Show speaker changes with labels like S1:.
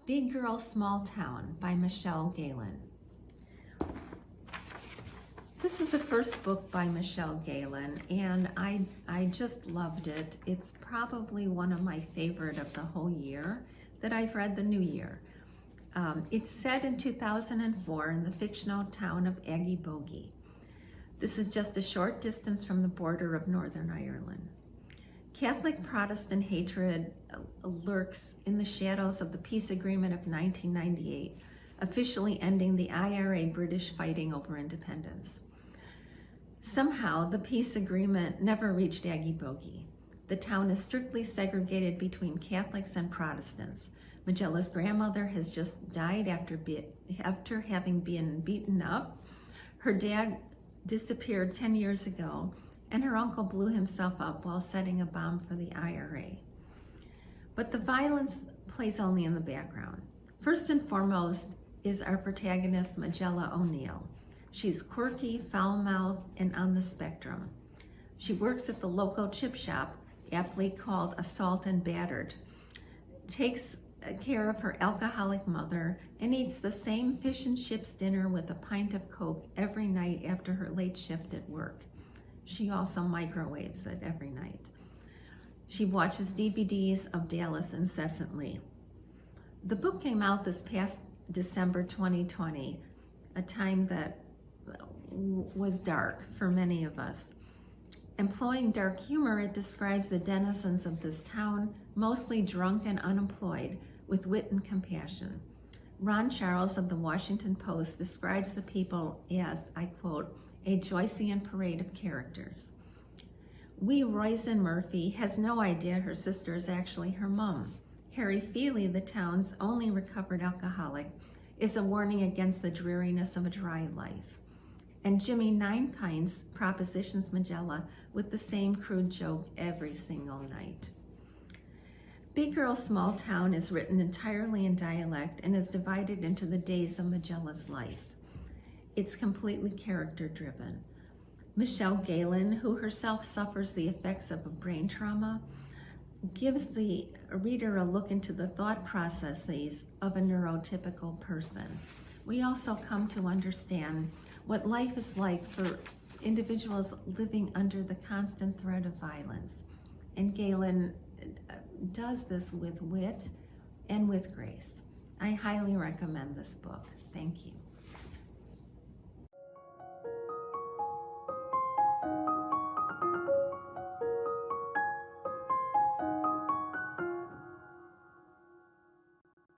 S1: Big Girl, Small Town by Michelle Galen. This is the first book by Michelle Galen, and I just loved it. It's probably one of my favorite of the whole year that I've read the new year. It's set in 2004 in the fictional town of Aggybogie. This is just a short distance from the border of Northern Ireland. Catholic-Protestant hatred lurks in the shadows of the peace agreement of 1998, officially ending the IRA British fighting over independence. Somehow, the peace agreement never reached Aggybogie. The town is strictly segregated between Catholics and Protestants. Majella's grandmother has just died after having been beaten up. Her dad disappeared 10 years ago, and her uncle blew himself up while setting a bomb for the IRA. But the violence plays only in the background. First and foremost is our protagonist, Majella O'Neill. She's quirky, foul-mouthed, and on the spectrum. She works at the local chip shop, aptly called Assault and Battered, takes care of her alcoholic mother, and eats the same fish and chips dinner with a pint of Coke every night after her late shift at work. She also microwaves it every night. She watches DVDs of Dallas incessantly. The book came out this past December 2020, a time that was dark for many of us. Employing dark humor, it describes the denizens of this town, mostly drunk and unemployed, with wit and compassion. Ron Charles of the Washington Post describes the people as, I quote, a Joycean parade of characters. Wee Roisin Murphy has no idea her sister is actually her mom. Harry Feely, the town's only recovered alcoholic, is a warning against the dreariness of a dry life. And Jimmy Nine Pints propositions Majella with the same crude joke every single night. Big Girl, Small Town is written entirely in dialect and is divided into the days of Majella's life. It's completely character-driven. Michelle Galen, who herself suffers the effects of a brain trauma, gives the reader a look into the thought processes of a neurotypical person. We also come to understand what life is like for individuals living under the constant threat of violence. And Galen does this with wit and with grace. I highly recommend this book. Thank you.